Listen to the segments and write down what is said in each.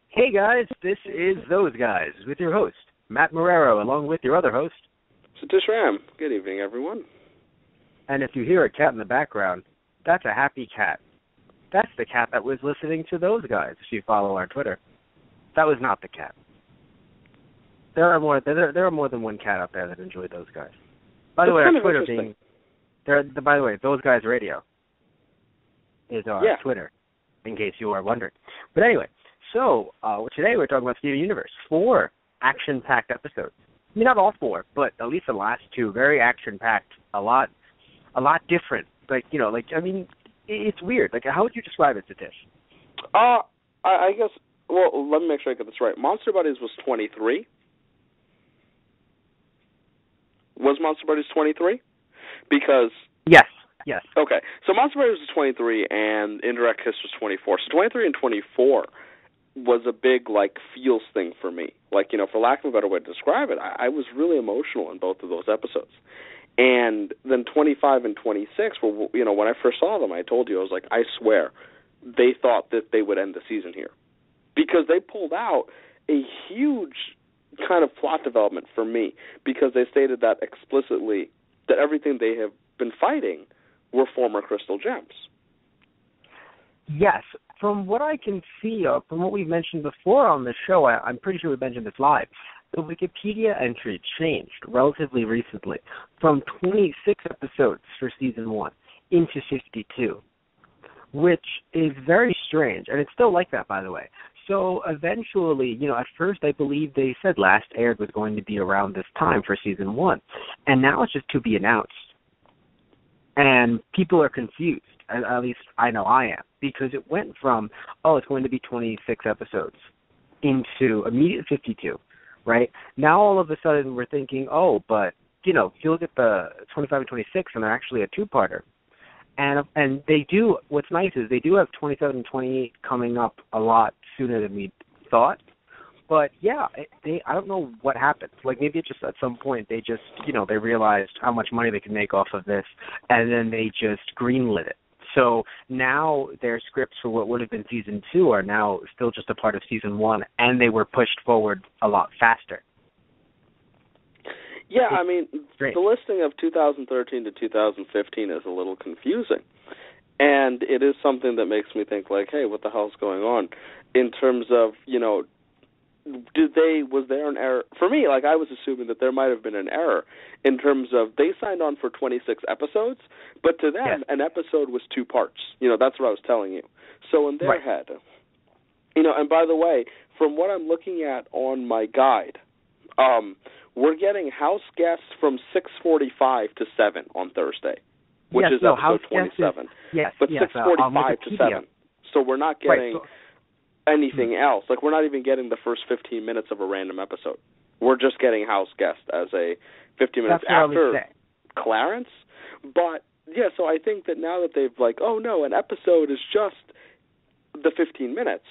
Hey guys, this is Those Guys with your host, Matt Marrero, along with your other host, Satish Ram. Good evening, everyone. And if you hear a cat in the background, that's a happy cat. That's the cat that was listening to Those Guys, if you follow our Twitter. That was not the cat. There are more than one cat out there that enjoy Those Guys. By the way, our Twitter by the way, Those Guys Radio is our Twitter, in case you are wondering. But anyway, so today we're talking about Steven Universe. 4 action-packed episodes. I mean, not all 4, but at least the last 2, very action-packed. A lot different. It's weird. Like, how would you describe it, Satish? I guess. Well, let me make sure I get this right. Monster Buddies was 23. Was Monster Buddies 23? Because yes. Okay, so Monster Buddies was 23, and Indirect Kiss was 24. So 23 and 24 was a big feels thing for me. For lack of a better way to describe it, I was really emotional in both of those episodes. And then 25 and 26, when I first saw them, I told you, I was like, I swear, they thought that they would end the season here. Because they pulled out a huge kind of plot development for me, because they stated that explicitly, that everything they have been fighting were former Crystal Gems. Yes. From what I can see, from what we've mentioned before on the show, I'm pretty sure we mentioned this live, the Wikipedia entry changed relatively recently from 26 episodes for Season 1 into 52, which is very strange, and it's still like that, by the way. So eventually, at first I believe they said last aired was going to be around this time for Season 1, and now it's just to be announced. And people are confused, at least I know I am, because it went from, it's going to be 26 episodes into immediate 52, right? Now all of a sudden we're thinking, but, if you look at the 25 and 26, and they're actually a two-parter. And they do, what's nice is they do have 27 and 28 coming up a lot sooner than we thought. But, I don't know what happened. Maybe it's just at some point they just, they realized how much money they can make off of this, and then they just greenlit it. So now their scripts for what would have been Season 2 are now still just a part of Season 1, and they were pushed forward a lot faster. Yeah, the listing of 2013 to 2015 is a little confusing. And it is something that makes me think, hey, what the hell's going on? In terms of, was there an error? For me, I was assuming that there might have been an error in terms of they signed on for 26 episodes, but to them, an episode was 2 parts. That's what I was telling you. So in their head, and by the way, from what I'm looking at on my guide, we're getting house guests from 6:45 to 7 on Thursday, which is episode 27. But 6:45 to 7. So we're not getting anything else. We're not even getting the first 15 minutes of a random episode. We're just getting house guest as a 15 minutes after Clarence. But, so I think that now that they've an episode is just the 15 minutes.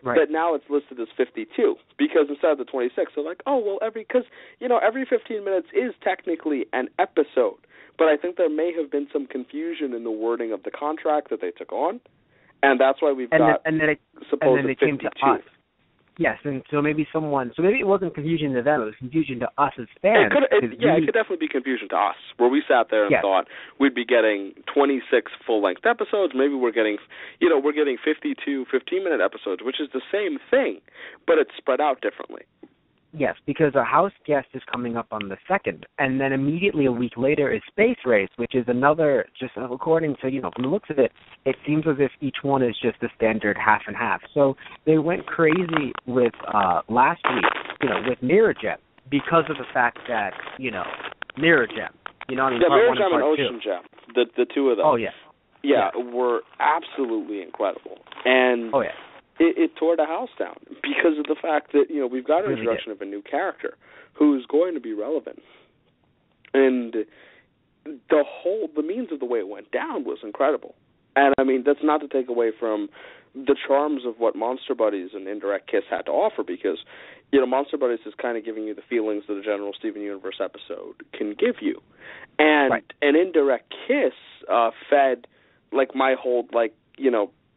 Right. But now it's listed as 52 because instead of the 26, they're every 15 minutes is technically an episode. But I think there may have been some confusion in the wording of the contract that they took on, and that's why we've got supposed 52. Came to us. Yes, and so maybe it wasn't confusion to them, it was confusion to us as fans. It could definitely be confusion to us, where we sat there and thought we'd be getting 26 full-length episodes. Maybe we're getting 52 15-minute episodes, which is the same thing, but it's spread out differently. Yes, because a house guest is coming up on the 2nd, and then immediately a week later is Space Race, which is another, just according to, from the looks of it, it seems as if each one is just a standard half and half. So they went crazy with last week, with Mirror Gem, because of the fact that, Mirror Gem, Mirror Gem and Ocean Gem, the two of them. Oh, yeah. Were absolutely incredible. And it tore the house down because of the fact that, we've got an introduction of a new character who's going to be relevant. And the means of the way it went down was incredible. And, that's not to take away from the charms of what Monster Buddies and Indirect Kiss had to offer because, Monster Buddies is kind of giving you the feelings that a general Steven Universe episode can give you. And an Indirect Kiss fed, my whole,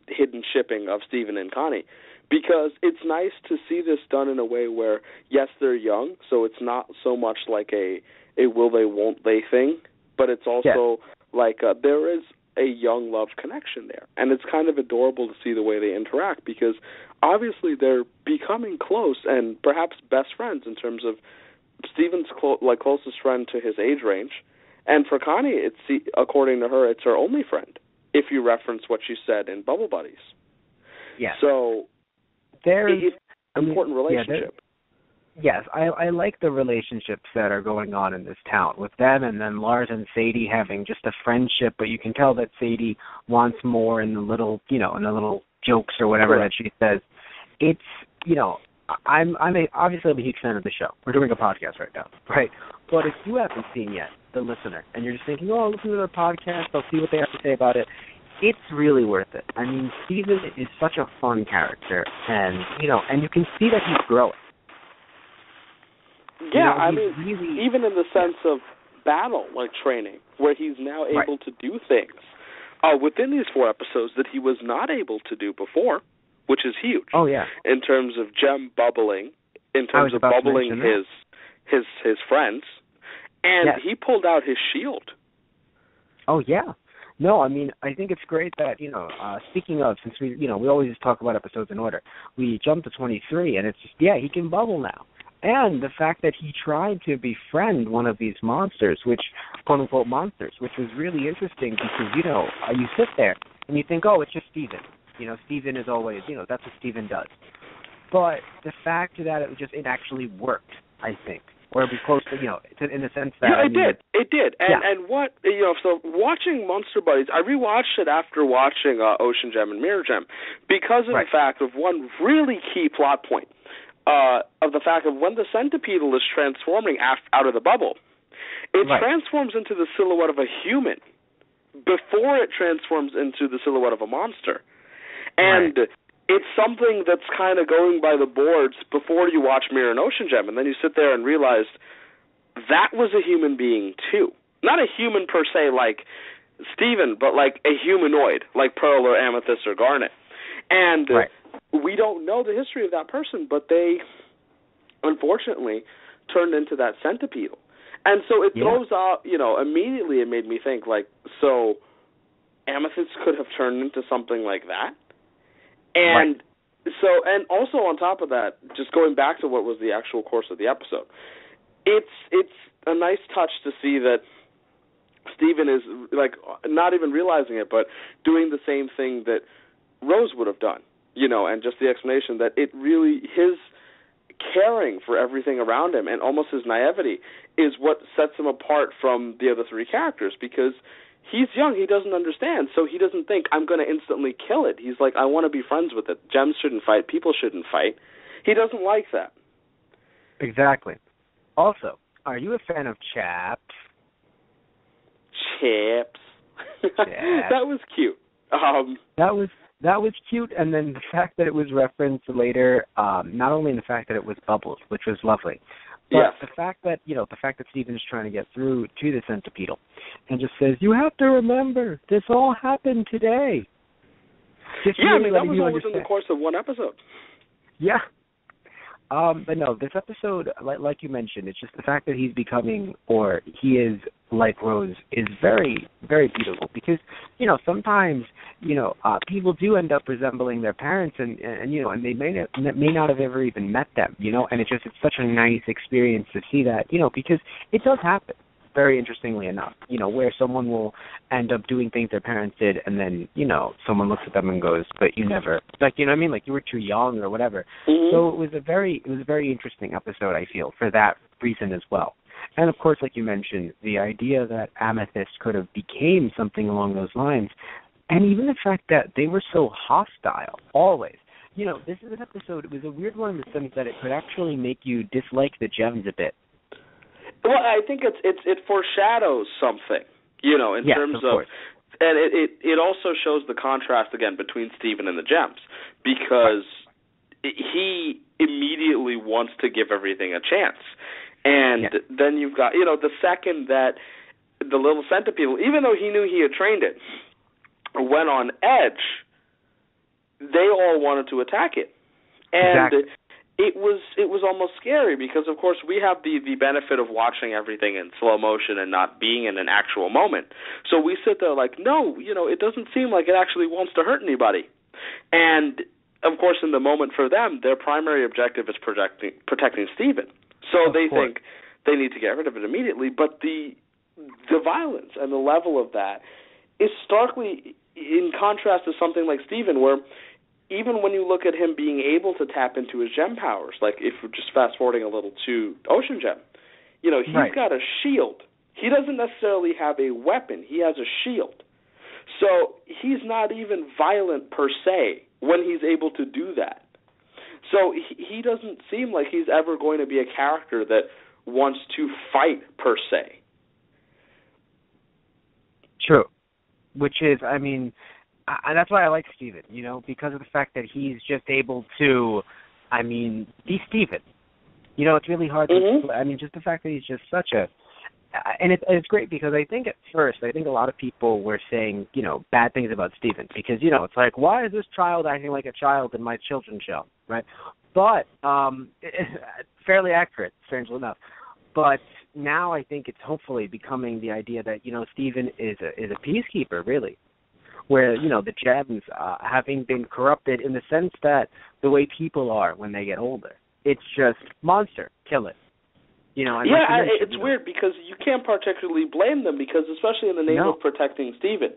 hidden shipping of Steven and Connie, because it's nice to see this done in a way where, yes, they're young, so it's not so much like a will they, won't they thing, but it's also like there is a young love connection there. And it's kind of adorable to see the way they interact, because obviously they're becoming close and perhaps best friends in terms of Steven's closest friend to his age range. And for Connie, according to her, it's her only friend, if you reference what she said in Bubble Buddies. Yeah. So there's an important relationship. Yes, I like the relationships that are going on in this town with them, and then Lars and Sadie having just a friendship, but you can tell that Sadie wants more in the little, in the little jokes or whatever that she says. It's, obviously I'm a huge fan of the show. We're doing a podcast right now, right? But if you haven't seen yet, the listener, and you're just thinking, oh, listen to their podcast, I'll see what they have to say about it, it's really worth it. I mean, Steven is such a fun character, and, and you can see that he's growing. Yeah, I mean, really, even in the sense of battle, like training, where he's now able to do things within these 4 episodes that he was not able to do before, which is huge. Oh, yeah. In terms of Jem bubbling, in terms of bubbling his friends, and he pulled out his shield. Oh, yeah. No, I mean, I think it's great that, speaking of, since we always talk about episodes in order, we jumped to 23, and it's just, he can bubble now. And the fact that he tried to befriend one of these monsters, quote-unquote monsters, which was really interesting because, you sit there and you think, oh, it's just Steven. Steven is always, that's what Steven does. But the fact that it actually worked, I think. Or be close to, in the sense that... Yeah, it did. And what, so watching Monster Buddies, I rewatched it after watching Ocean Gem and Mirror Gem because of the fact of one really key plot point. Of the fact of when the centipedal is transforming out of the bubble, it transforms into the silhouette of a human before it transforms into the silhouette of a monster. And it's something that's kind of going by the boards before you watch Mirror and Ocean Gem, and then you sit there and realize that was a human being too. Not a human per se like Steven, but like a humanoid, like Pearl or Amethyst or Garnet. And... we don't know the history of that person, but they, unfortunately, turned into that centipedal. And so it throws out, immediately it made me think, so Amethyst could have turned into something like that? And and also on top of that, just going back to what was the actual course of the episode, it's a nice touch to see that Steven is, not even realizing it, but doing the same thing that Rose would have done. And just the explanation that it really, his caring for everything around him and almost his naivety is what sets him apart from the other 3 characters, because he's young, he doesn't understand, so he doesn't think, I'm going to instantly kill it. He's like, I want to be friends with it. Gems shouldn't fight, people shouldn't fight. He doesn't like that. Exactly. Also, are you a fan of Chaps? Chaps. That was cute. That was cute, and then the fact that it was referenced later, not only in the fact that it was Bubbles, which was lovely, but the fact that Steven's trying to get through to the centipedal and just says, you have to remember, this all happened today. Just really that was all within the course of 1 episode. Yeah. But no, this episode, like you mentioned, it's just the fact that he's becoming, or he is like Rose, is very, very beautiful. Because, sometimes, people do end up resembling their parents, and they may not have ever even met them, and it's such a nice experience to see that, because it does happen. Very interestingly enough, where someone will end up doing things their parents did, and then, someone looks at them and goes, but you never, you were too young or whatever. Mm-hmm. So it was a very interesting episode, I feel, for that reason as well. And of course, like you mentioned, the idea that Amethyst could have became something along those lines, and even the fact that they were so hostile, always. This is an episode, it was a weird one in the sense that it could actually make you dislike the Gems a bit. Well, I think it foreshadows something, in terms of, and it also shows the contrast again between Steven and the Gems, because he immediately wants to give everything a chance, and then you've got the second that the little centipede, even though he knew he had trained it, went on edge, they all wanted to attack it. And exactly. it was almost scary because, of course, we have the benefit of watching everything in slow motion and not being in an actual moment. So we sit there like, no, it doesn't seem like it actually wants to hurt anybody. And, of course, in the moment for them, their primary objective is protecting Steven. So they think they need to get rid of it immediately. But the violence and the level of that is starkly in contrast to something like Steven, where even when you look at him being able to tap into his gem powers, like if we're just fast-forwarding a little to Ocean Gem, he's got a shield. He doesn't necessarily have a weapon. He has a shield. So he's not even violent per se when he's able to do that. So he doesn't seem like he's ever going to be a character that wants to fight per se. True. Which is, that's why I like Steven, because of the fact that he's just able to, be Steven. It's really hard to, just the fact that he's just such a, and it's great because I think at first, a lot of people were saying, bad things about Steven because, it's like, why is this child acting like a child in my children's show, right? But, fairly accurate, strangely enough. But now I think it's hopefully becoming the idea that, Steven is a peacekeeper, really. Where, the gems, having been corrupted in the sense that the way people are when they get older. It's just monster, kill it. It's weird because you can't particularly blame them because especially in the name of protecting Steven,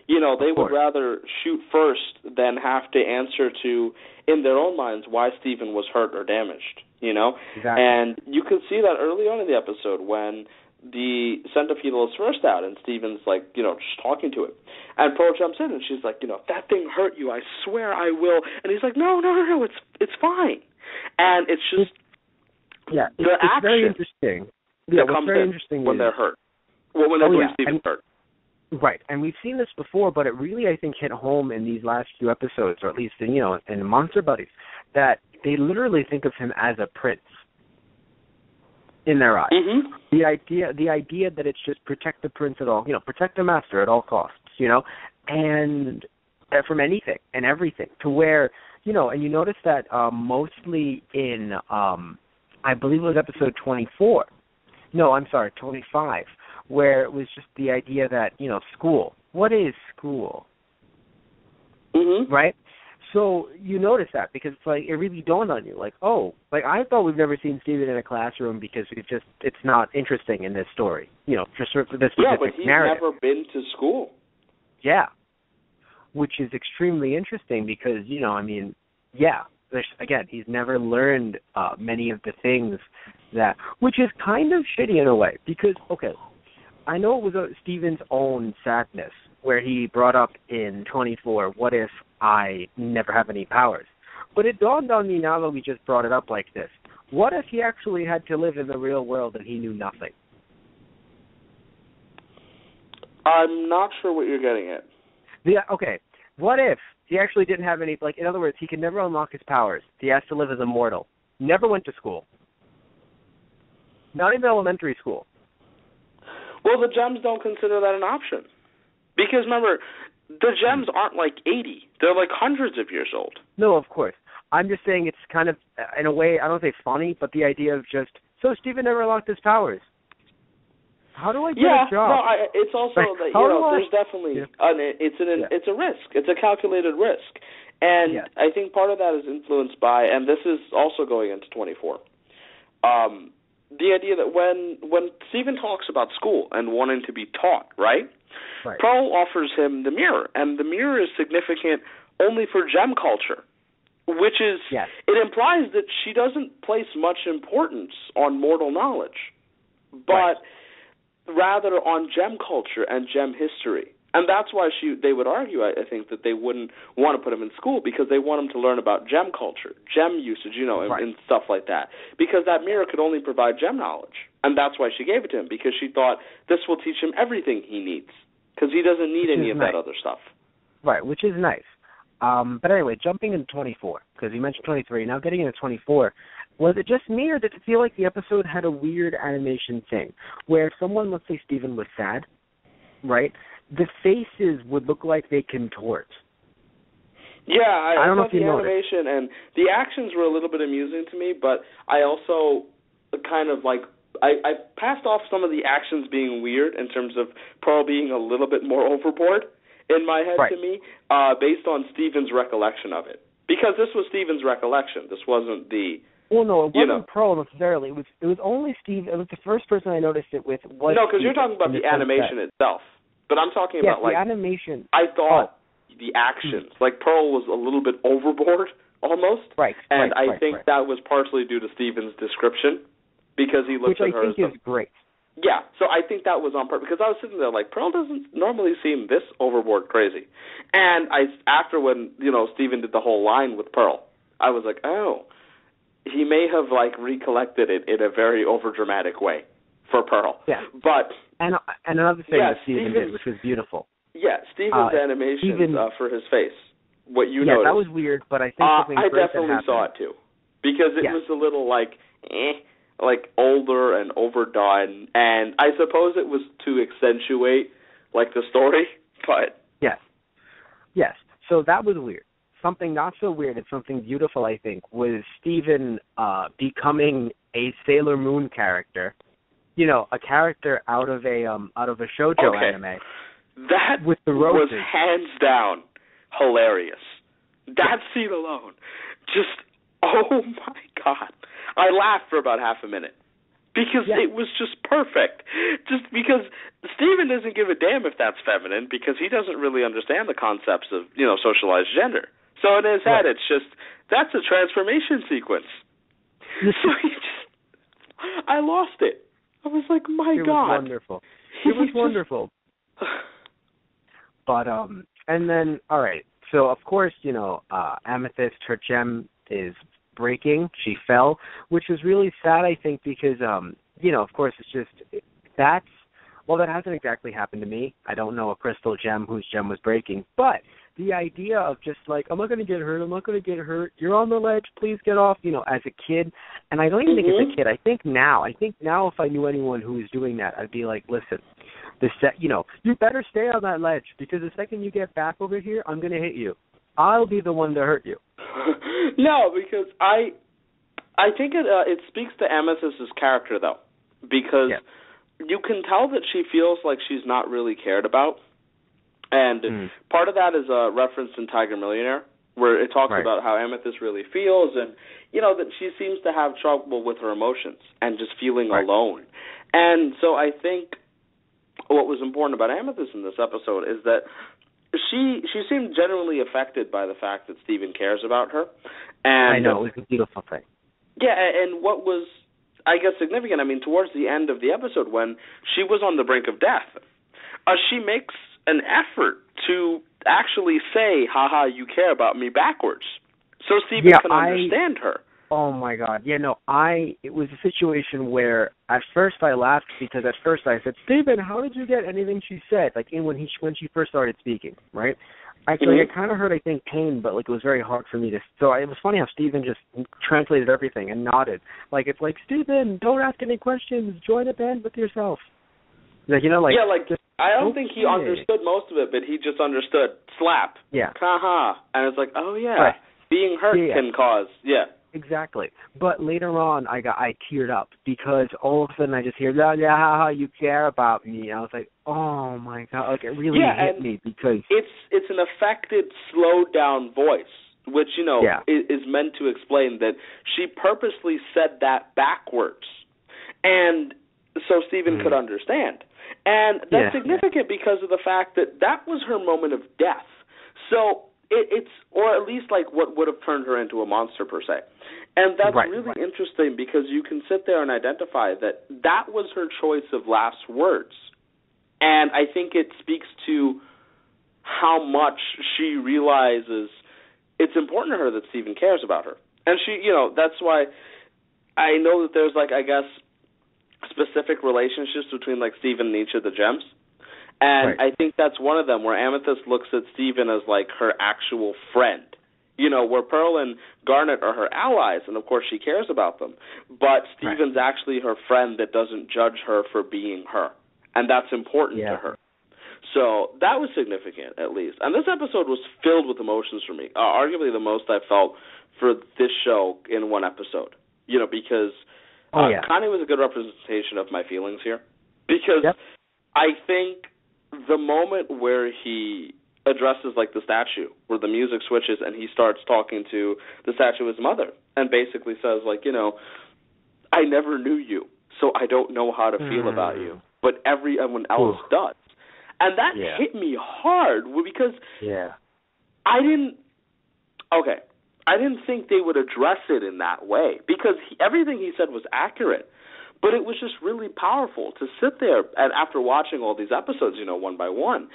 they would rather shoot first than have to answer to, in their own minds, why Steven was hurt or damaged, Exactly. And you could see that early on in the episode when the centipedal is first out and Steven's just talking to it. And Pearl jumps in and she's like, if that thing hurt you, I swear I will. And he's like, no, it's fine. And it's just it's very interesting. Yeah, what's very interesting when they're hurt. Well, when they're doing Steven's hurt. Right, and we've seen this before, but it really, I think, hit home in these last few episodes, or at least in Monster Buddies, that they literally think of him as a prince in their eyes. Mm-hmm. The idea that it's just protect the prince at all, protect the master at all costs, and from anything and everything, to where, and you notice that mostly in, I believe it was episode 24. No, I'm sorry, 25. Where it was just the idea that, school. What is school? Mm-hmm. Right? So you notice that because it's like, it really dawned on you. Like, I thought we've never seen Steven in a classroom because it's not interesting in this story. For this specific but he's narrative. Never been to school. Yeah. Which is extremely interesting because, again, he's never learned many of the things that, which is kind of shitty in a way because, I know it was Steven's own sadness where he brought up in 24, what if I never have any powers? But it dawned on me now that we just brought it up like this. What if he actually had to live in the real world and he knew nothing? I'm not sure what you're getting at. What if he actually didn't have any, in other words, he could never unlock his powers. He has to live as a mortal. Never went to school. Not even elementary school. Well, the gems don't consider that an option. Because, remember, the gems aren't 80. They're hundreds of years old. No, of course. I'm just saying it's kind of, in a way, I don't say funny, but the idea of just, so Steven never unlocked his powers. How do I get a job? It's also that, there's definitely, it's a risk. It's a calculated risk. And I think part of that is influenced by, and this is also going into 24, the idea that when Steven talks about school and wanting to be taught, right? Pearl offers him the mirror, and the mirror is significant only for gem culture, which is, it implies that she doesn't place much importance on mortal knowledge, but rather on gem culture and gem history. And that's why they would argue, I think, that they wouldn't want to put him in school because they want him to learn about gem culture, gem usage, and stuff like that. Because that mirror could only provide gem knowledge. And that's why she gave it to him, because she thought this will teach him everything he needs. Because he doesn't need any of that other stuff. Right, which is nice. But anyway, jumping into 24, because you mentioned 23, now getting into 24, was it just me or did it feel like the episode had a weird animation thing where someone, let's say Steven was sad, right? The faces would look like they contort. Yeah, I don't know if you the noticed. animation and the actions were a little bit amusing to me, but I also kind of like I passed off some of the actions being weird in terms of Pearl being a little bit more overboard in my head to me, based on Steven's recollection of it. Because this was Steven's recollection. This wasn't the... Well, no, it wasn't Pearl necessarily. It was only Steve. It was the first person I noticed it with. Was no, because you're talking about the animation itself. But I'm talking about, the animation. I thought the actions. Like, Pearl was a little bit overboard, almost. Right. And I think that was partially due to Steven's description, because he looked at her which I think is great. Yeah, so I think that was on purpose, because I was sitting there like, Pearl doesn't normally seem this overboard crazy. And after when, Steven did the whole line with Pearl, I was like, oh, he may have, recollected it in a very overdramatic way for Pearl. Yeah. But... And another thing that Steven did, which was beautiful. Yeah, Steven's animations for his face, what you noticed. Yeah, that was weird, but I think something I great definitely saw it, too. Because it was a little, older and overdone, and I suppose it was to accentuate the story, but yes. So that was weird. Something not so weird and something beautiful, I think, was Steven becoming a Sailor Moon character. A character out of a shoujo anime. That with the was hands down hilarious. That scene alone, just oh my God. I laughed for about half a minute because it was just perfect. Just because Steven doesn't give a damn if that's feminine, because he doesn't really understand the concepts of, socialized gender. So in his head, it's just, that's a transformation sequence. So I lost it. I was like, my God. It was wonderful. It was wonderful. But, and then, all right. So, of course, Amethyst, her gem is breaking. She fell, which is really sad, I think, because, of course, it's just, that hasn't exactly happened to me. I don't know a crystal gem whose gem was breaking. But the idea of just I'm not going to get hurt, you're on the ledge, please get off, as a kid. And I don't even think as a kid. I think now if I knew anyone who was doing that, I'd be like, listen, you better stay on that ledge, because the second you get back over here, I'm going to hit you. I'll be the one to hurt you. No, because I think it speaks to Amethyst's character, though, because you can tell that she feels like she's not really cared about. And part of that is a reference in Tiger Millionaire, where it talks about how Amethyst really feels, and, that she seems to have trouble with her emotions and just feeling alone. And so I think what was important about Amethyst in this episode is that she seemed genuinely affected by the fact that Steven cares about her. And I know, it was a beautiful thing. Yeah, and what was, I guess, significant, towards the end of the episode, when she was on the brink of death, she makes an effort to actually say, haha, you care about me, backwards, so Steven can understand her. Oh, my God. Yeah, no, it was a situation where at first I laughed, because at first I said, Steven, how did you get anything she said? When she first started speaking, right? Actually, I kind of heard, I think, pain, but, it was very hard for me to... So it was funny how Steven just translated everything and nodded. It's like, Steven, don't ask any questions. Join a band with yourself. I don't think he understood most of it, but he just understood slap. Yeah. Haha. And it's like, oh, yeah, being hurt can cause, Exactly. But later on, I teared up, because all of a sudden I just hear, haha, you care about me. And I was like, oh, my God. It really hit me, because... It's an affected, slowed down voice, which, is meant to explain that she purposely said that backwards. And so Steven could understand. And that's significant because of the fact that was her moment of death. So it's, or at least what would have turned her into a monster per se. And that's really interesting, because you can sit there and identify that was her choice of last words. And I think it speaks to how much she realizes it's important to her that Steven cares about her. And she, that's why I know that there's specific relationships between Steven and each of the gems, and I think that's one of them, where Amethyst looks at Steven as her actual friend, where Pearl and Garnet are her allies, and of course she cares about them, but Steven's actually her friend that doesn't judge her for being her, and that's important to her. So that was significant, at least. And this episode was filled with emotions for me. Arguably the most I felt for this show in one episode. Because Connie was a good representation of my feelings here. Because I think the moment where he addresses, the statue, where the music switches and he starts talking to the statue's mother and basically says, I never knew you, so I don't know how to feel about you, but everyone else does. And that hit me hard because I didn't think they would address it in that way because everything he said was accurate. But it was just really powerful to sit there and after watching all these episodes, one by one,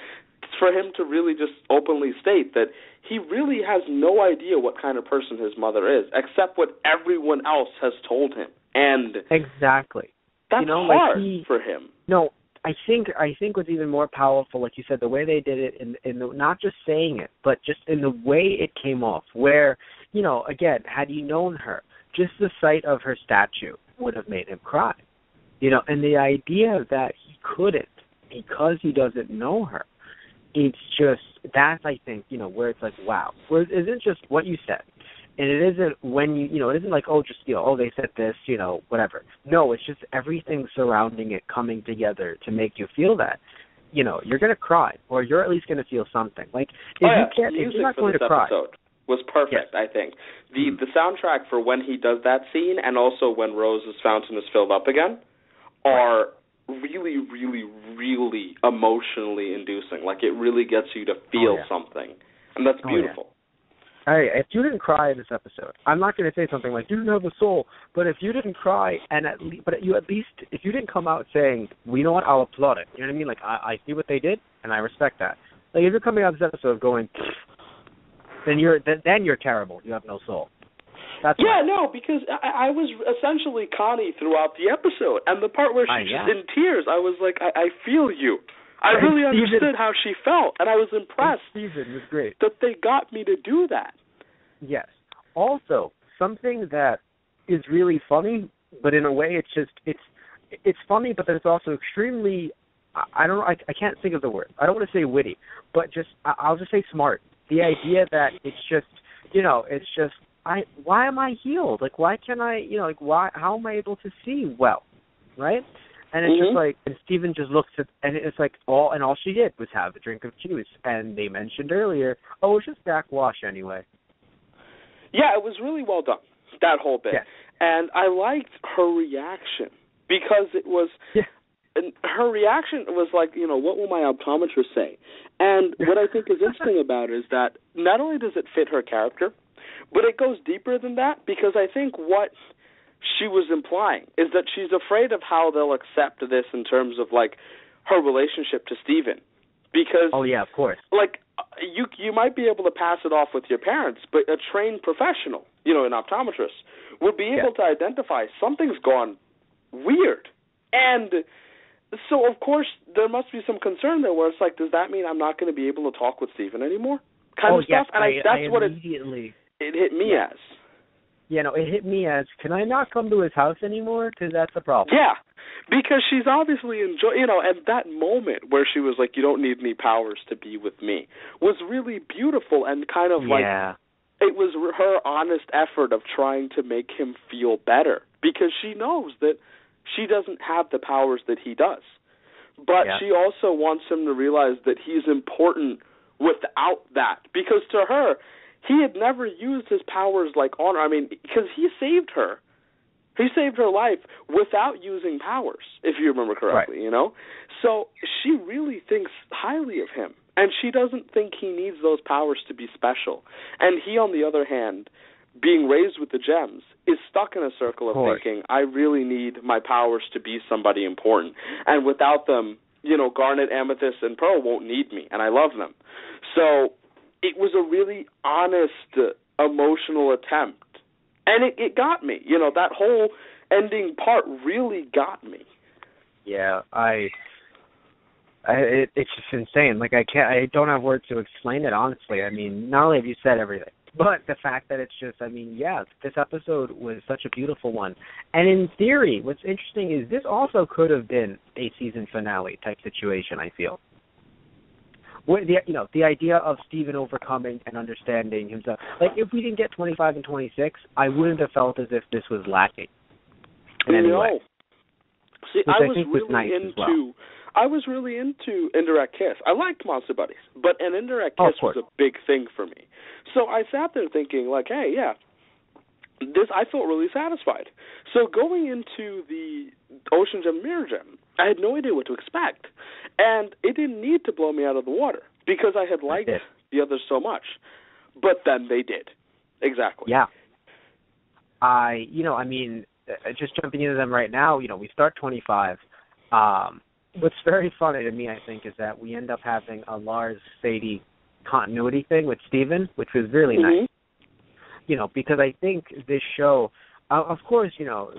for him to really just openly state that he really has no idea what kind of person his mother is, except what everyone else has told him. And exactly, that's hard for him. No, I think what's even more powerful, like you said, the way they did it, in the, not just saying it, but just in the way it came off. Where, again, had you known her, just the sight of her statue would have made him cry. And the idea that he couldn't because he doesn't know her, it's just, that's, I think, where it's wow. Where it isn't just what you said. And it isn't when it isn't they said this, whatever. No, it's just everything surrounding it coming together to make you feel that. You're going to cry, or you're at least going to feel something. If you're not going to cry. Was perfect, I think. The soundtrack for when he does that scene and also when Rose's fountain is filled up again are really, really, really emotionally inducing. It really gets you to feel something. And that's beautiful. If you didn't cry in this episode, I'm not going to say something like, you didn't have a soul, but if you didn't cry, and if you didn't come out saying, well, you know what, I'll applaud it. You know what I mean? I see what they did, and I respect that. If you're coming out of this episode going, then you're terrible. You have no soul. That's because I was essentially Connie throughout the episode, and the part where she's just in tears, I was like, I feel you. I really understood how she felt, and I was impressed. Steven was great that they got me to do that. Yes. Also, something that is really funny, but in a way, it's funny, but then it's also extremely. I can't think of the word. I don't want to say witty, but I'll just say smart. The idea that it's just, why am I healed? Why can I, how am I able to see well, right? And it's just and Steven just looks at, and it's all she did was have a drink of juice. And they mentioned earlier, it was just backwash anyway. Yeah, it was really well done, that whole bit. Yes. And I liked her reaction because it was, and her reaction was what will my optometrist say? And what I think is interesting about it is that not only does it fit her character, but it goes deeper than that because I think what she was implying is that she's afraid of how they'll accept this in terms of her relationship to Steven. Because of course. You might be able to pass it off with your parents, but a trained professional, an optometrist, would be able to identify something's gone weird. And so of course there must be some concern there where it's does that mean I'm not going to be able to talk with Steven anymore? Kind of stuff. And that's what it hit me as. It hit me as, can I not come to his house anymore? Because that's the problem. Yeah, because she's obviously and that moment where she was like, you don't need any powers to be with me, was really beautiful and kind of it was her honest effort of trying to make him feel better because she knows that she doesn't have the powers that he does. But she also wants him to realize that he's important without that because to her, he had never used his powers on her. I mean, because he saved her. He saved her life without using powers, if you remember correctly, So she really thinks highly of him, and she doesn't think he needs those powers to be special. And he, on the other hand, being raised with the gems, is stuck in a circle of thinking, I really need my powers to be somebody important. And without them, Garnet, Amethyst, and Pearl won't need me, and I love them. So it was a really honest, emotional attempt. And it got me. That whole ending part really got me. Yeah, it's just insane. I don't have words to explain it, honestly. I mean, not only have you said everything, but the fact that it's just, this episode was such a beautiful one. And in theory, what's interesting is this also could have been a season finale type situation, I feel. The idea of Steven overcoming and understanding himself. Like, if we didn't get 25 and 26, I wouldn't have felt as if this was lacking in any way. See, I was really into Indirect Kiss. I liked Monster Buddies, but an Indirect Kiss was a big thing for me. So I sat there thinking, like, hey, yeah, I felt really satisfied. So going into the Ocean Gem Mirror Gem, I had no idea what to expect. And it didn't need to blow me out of the water because I had liked the others so much. But then they did. Exactly. Yeah. Just jumping into them right now, we start 25. What's very funny to me, I think, is that we end up having a Lars Sadie continuity thing with Steven, which was really nice. Because I think this show, of course,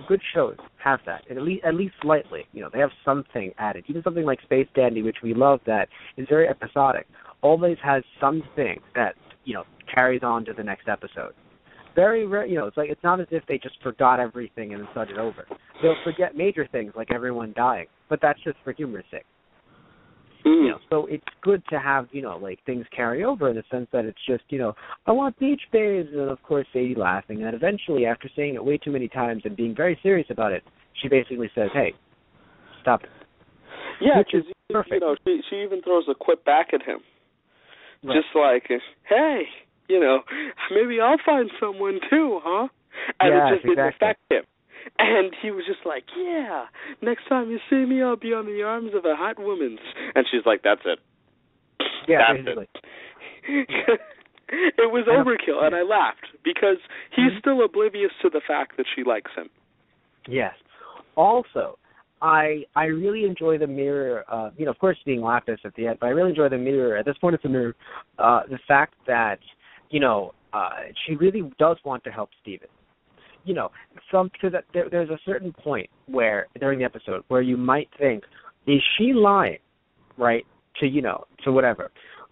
good shows have that, at least slightly. They have something added. Even something like Space Dandy, which we love, that is very episodic, always has something that, carries on to the next episode. Very rare, it's not as if they just forgot everything and then started over. They'll forget major things like everyone dying, but that's just for humor's sake. So it's good to have, things carry over in the sense that it's just, I want beach bays, and of course Sadie laughing, and eventually, after saying it way too many times and being very serious about it, she basically says, hey, stop it. Yeah, because, she even throws a quip back at him. Right. Just like, hey, maybe I'll find someone too, huh? And it just didn't affect him. And he was just like, yeah, next time you see me, I'll be on the arms of a hot woman. And she's like, that's it. Yeah, that's basically. It was overkill, and I laughed, because he's still oblivious to the fact that she likes him. Yes. Also, I really enjoy the mirror, of course being Lapis at the end, but I really enjoy the mirror. At this point, it's a mirror. The fact that, she really does want to help Steven. Because there's a certain point where, during the episode, where you might think, is she lying, right, to whatever.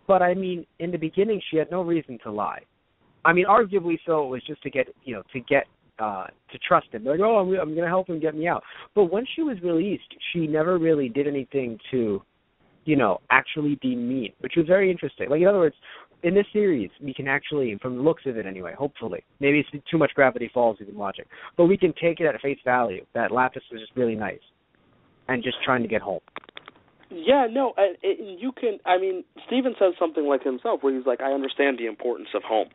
But, in the beginning, she had no reason to lie. Arguably so, it was just to get to trust him. Like, oh, I'm going to help him get me out. But when she was released, she never really did anything to, actually be mean, which was very interesting. Like, in other words, in this series, we can actually, from the looks of it anyway, hopefully, maybe it's too much Gravity Falls we've been watching, but we can take it at face value that Lapis was just really nice and just trying to get home. Yeah, no, you can, Steven says something like himself where he's like, I understand the importance of home.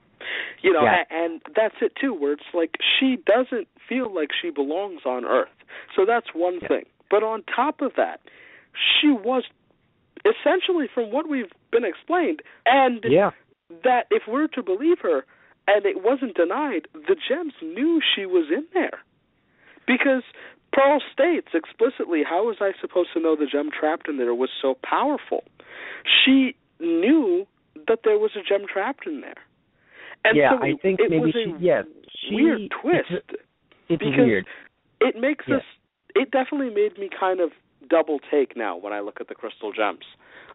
And that's it too, where it's like she doesn't feel like she belongs on Earth. So that's one thing. But on top of that, she was essentially, from what we've been explained, and that if we're to believe her, and it wasn't denied, the gems knew she was in there. Because Pearl states explicitly, how was I supposed to know the gem trapped in there was so powerful? She knew that there was a gem trapped in there. And so I think it maybe was a weird twist. It's weird. It makes us, it definitely made me kind of double take now when I look at the crystal gems.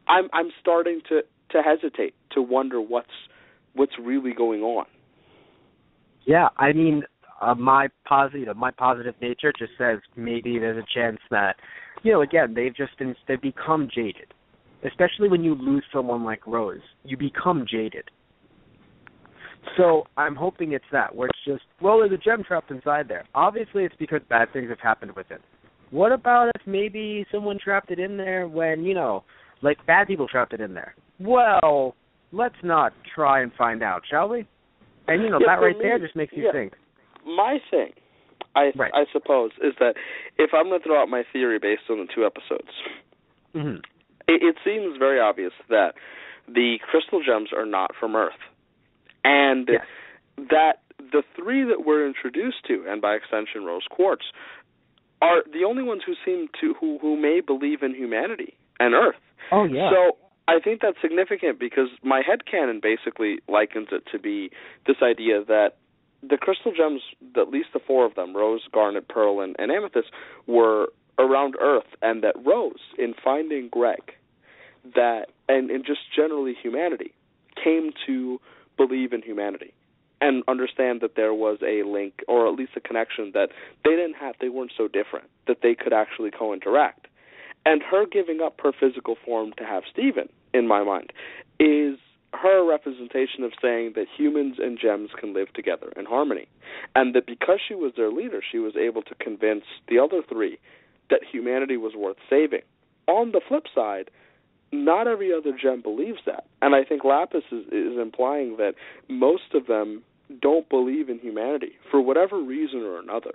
I'm starting to hesitate, to wonder what's really going on. Yeah, my positive nature just says maybe there's a chance that, again, they've become jaded. Especially when you lose someone like Rose, you become jaded. So I'm hoping it's that, where it's just, well, there's a gem trapped inside there. Obviously, it's because bad things have happened with it. What about if maybe someone trapped it in there when, like bad people trapped it in there? Well, let's not try and find out, shall we? And, that right there just makes you think. My thing, I suppose, is that if I'm going to throw out my theory based on the 2 episodes, it seems very obvious that the crystal gems are not from Earth. And that the 3 that we're introduced to, and by extension Rose Quartz, are the only ones who may believe in humanity and Earth. Oh, yeah. So I think that's significant because my headcanon basically likens it to be this idea that the crystal gems, at least the 4 of them, Rose, Garnet, Pearl, and Amethyst, were around Earth, and that Rose, in finding Greg, and just generally humanity, came to believe in humanity and understand that there was a link, or at least a connection, that they weren't so different, that they could actually co-interact. And her giving up her physical form to have Steven in my mind, is her representation of saying that humans and gems can live together in harmony, and that because she was their leader, she was able to convince the other three that humanity was worth saving. On the flip side, not every other gem believes that, and I think Lapis is implying that most of them don't believe in humanity for whatever reason or another.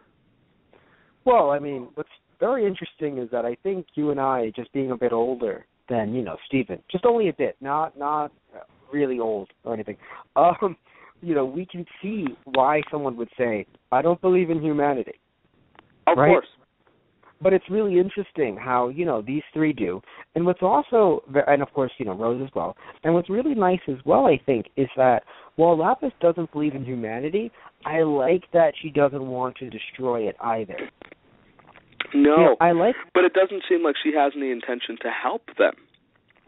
Well, I mean, what's very interesting is that I think you and I, just being a bit older than, Stephen, just only a bit, not really old or anything, we can see why someone would say, I don't believe in humanity. Of course. But it's really interesting how, these three do. And what's also, and of course, Rose as well. And what's really nice as well, I think, is that while Lapis doesn't believe in humanity, I like that she doesn't want to destroy it either. No, but it doesn't seem like she has any intention to help them.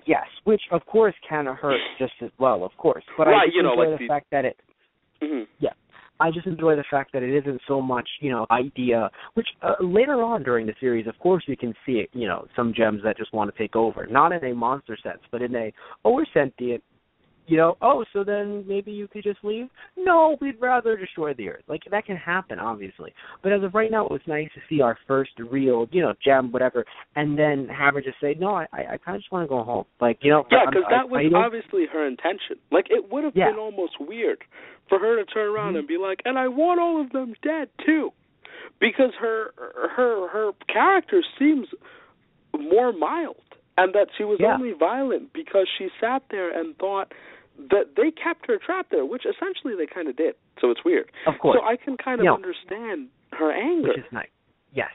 Yes, which, of course, can hurt just as well, of course. But right, I just enjoy the fact that it... Mm-hmm. Yeah. I just enjoy the fact that it isn't so much, idea, which later on during the series, of course, you can see it, some gems that just want to take over. Not in a monster sense, but in a, we're sentient, so then maybe you could just leave? No, we'd rather destroy the Earth. Like, that can happen, obviously. But as of right now, it was nice to see our first real, gem, whatever, and then have her just say, no, I kind of just want to go home. Like, Yeah, because that was obviously her intention. Like, it would have been almost weird for her to turn around and be like, and I want all of them dead, too. Because her character seems more mild, and that she was only violent because she sat there and thought that they kept her trapped there, which essentially they kind of did. So it's weird. Of course. So I can kind of understand her anger. Which is nice. Yes.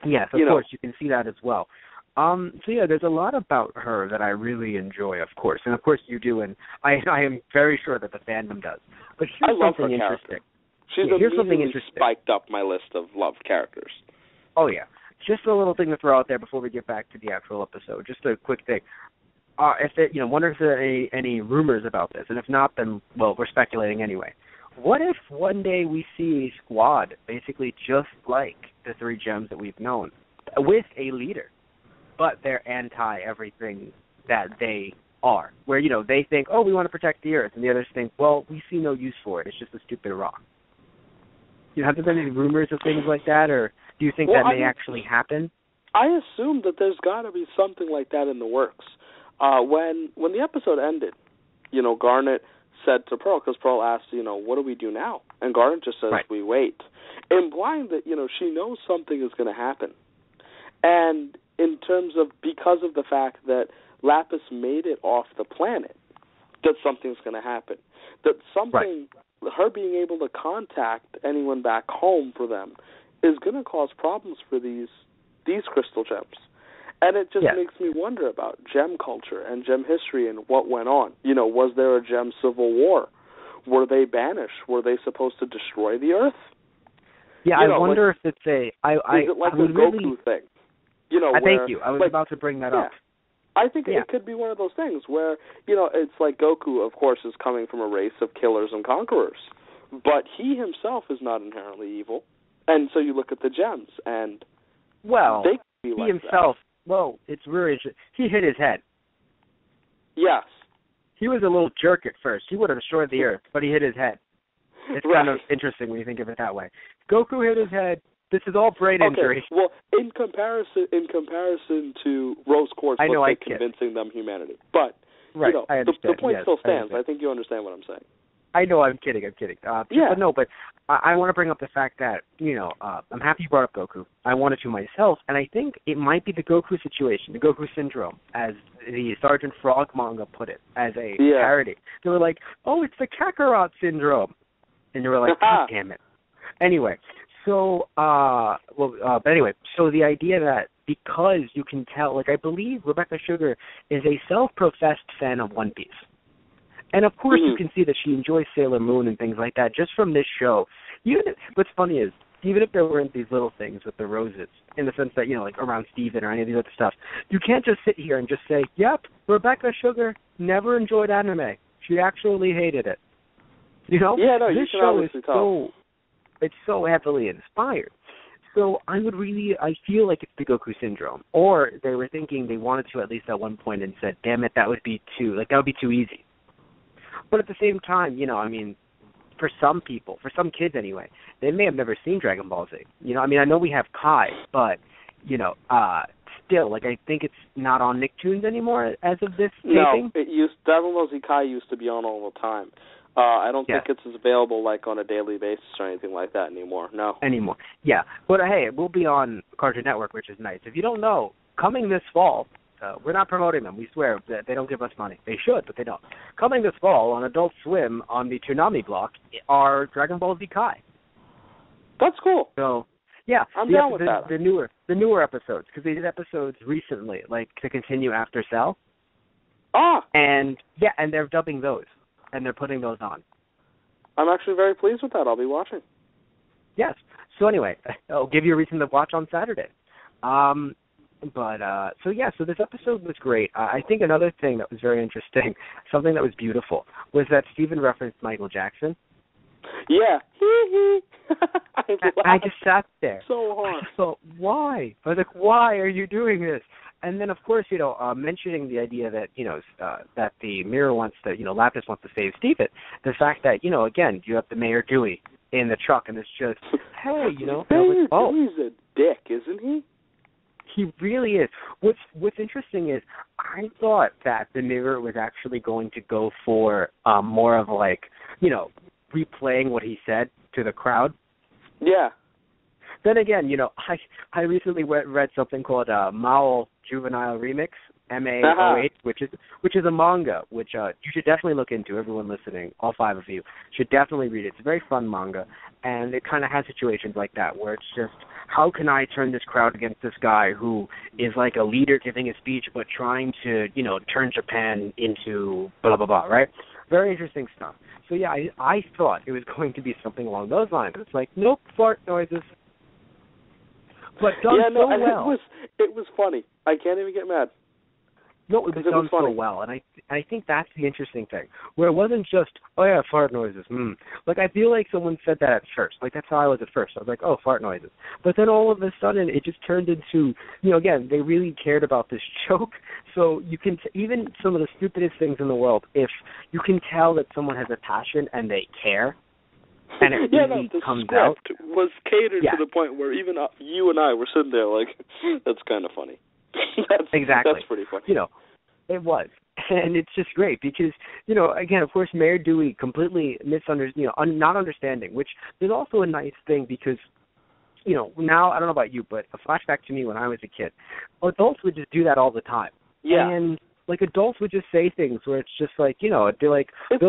Yes, of course, you can see that as well. There's a lot about her that I really enjoy, of course. And, of course, you do, and I am very sure that the fandom does. But here's something interesting. She's immediately spiked up my list of love characters. Oh, yeah. Just a little thing to throw out there before we get back to the actual episode. Just a quick thing. Wonder if there are any rumors about this. And if not, then, well, we're speculating anyway. What if one day we see a squad basically just like the three gems that we've known, with a leader, but they're anti-everything that they are, where, they think, oh, we want to protect the Earth, and the others think, well, we see no use for it. It's just a stupid rock. Have there been any rumors of things like that, or do you think that may actually happen? I assume that there's got to be something like that in the works. When the episode ended, Garnet said to Pearl, because Pearl asked, what do we do now? And Garnet just says, we wait, implying that, she knows something is going to happen. And in terms of, because of the fact that Lapis made it off the planet, that something's going to happen. That something, her being able to contact anyone back home for them is going to cause problems for these crystal gems. And it just makes me wonder about gem culture and gem history and what went on. Was there a gem civil war? Were they banished? Were they supposed to destroy the Earth? Yeah, I wonder if it's is it like the Goku thing? Thank you. I was about to bring that up. I think it could be one of those things where, it's like Goku, of course, is coming from a race of killers and conquerors. But he himself is not inherently evil. And so you look at the gems, and they could be like himself, that. Well, it's really interesting. He hit his head. Yes. He was a little jerk at first. He would have destroyed the Earth, but he hit his head. It's kind of interesting when you think of it that way. Goku hit his head. This is all brain injury. Well, in comparison to Rose Quartz, convincing them humanity. But the point still stands. I think you understand what I'm saying. I know, I'm kidding. But I want to bring up the fact that, I'm happy you brought up Goku. I wanted to myself, and I think it might be the Goku situation, the Goku syndrome, as the Sergeant Frog manga put it, as a parody. They were like, oh, it's the Kakarot syndrome. And they were like, God damn it. Anyway, so the idea that because you can tell, I believe Rebecca Sugar is a self-professed fan of One Piece. And, of course, you can see that she enjoys Sailor Moon and things like that just from this show. What's funny is, even if there weren't these little things with the roses, in the sense that, around Steven or any of these other stuff, you can't just sit here and just say, yep, Rebecca Sugar never enjoyed anime. She actually hated it. Yeah, no, this show is it's so heavily inspired. So I feel like it's the Goku syndrome. Or they were thinking they wanted to at least at one point and said, damn it, that would be too easy. But at the same time, I mean, for some people, for some kids anyway, they may have never seen Dragon Ball Z. I mean, I know we have Kai, but, still, like, I think it's not on Nicktoons anymore as of this taping. No, Dragon Ball Z Kai used to be on all the time. I don't think it's as available, like, on a daily basis or anything like that anymore, no. Anymore, yeah. But, hey, it will be on Cartoon Network, which is nice. If you don't know, coming this fall, we're not promoting them. We swear that they don't give us money. They should, but they don't. Coming this fall on Adult Swim on the Toonami block are Dragon Ball Z Kai. That's cool. So, yeah, I'm down with that. The newer episodes, because they did episodes recently, like to continue after Cell. And they're dubbing those, and they're putting those on. I'm actually very pleased with that. I'll be watching. Yes. So anyway, I'll give you a reason to watch on Saturday. So this episode was great. I think another thing that was very interesting, something that was beautiful, was that Steven referenced Michael Jackson. Yeah. I just sat there. So hard. I thought, why? I was like, why are you doing this? And then, of course, mentioning the idea that, that the mirror wants to, Lapis wants to save Steven. The fact that, again, you have the Mayor Dewey in the truck, and it's just, hey, Mayor Dewey's a dick, isn't he? He really is. What's interesting is I thought that the mirror was actually going to go for more of like, replaying what he said to the crowd. Yeah. Then again, I recently read something called Mao Juvenile Remix, MAOH, which is a manga, which you should definitely look into. Everyone listening, all 5 of you, should definitely read it. It's a very fun manga, and it kind of has situations like that where it's just, how can I turn this crowd against this guy who is like a leader giving a speech but trying to, turn Japan into blah, blah, blah, right? Very interesting stuff. So, yeah, I thought it was going to be something along those lines. It's like, nope, fart noises. But done so well. It was funny. I can't even get mad. No, it was done so well, and I think that's the interesting thing, where it wasn't just, oh yeah, fart noises. Like, I feel like someone said that at first. Like, that's how I was at first. I was like, oh, fart noises. But then all of a sudden, it just turned into, again, they really cared about this joke. So you can, even some of the stupidest things in the world, if you can tell that someone has a passion and they care, and it really comes out. The script was catered to the point where even you and I were sitting there like, that's kind of funny. Exactly. That's pretty funny. It was. And it's just great because, again, of course, Mayor Dewey completely not understanding, which is also a nice thing because, now, I don't know about you, but a flashback to me when I was a kid, adults would just do that all the time. Yeah. And, like, adults would just say things where it's just like, they're like, it's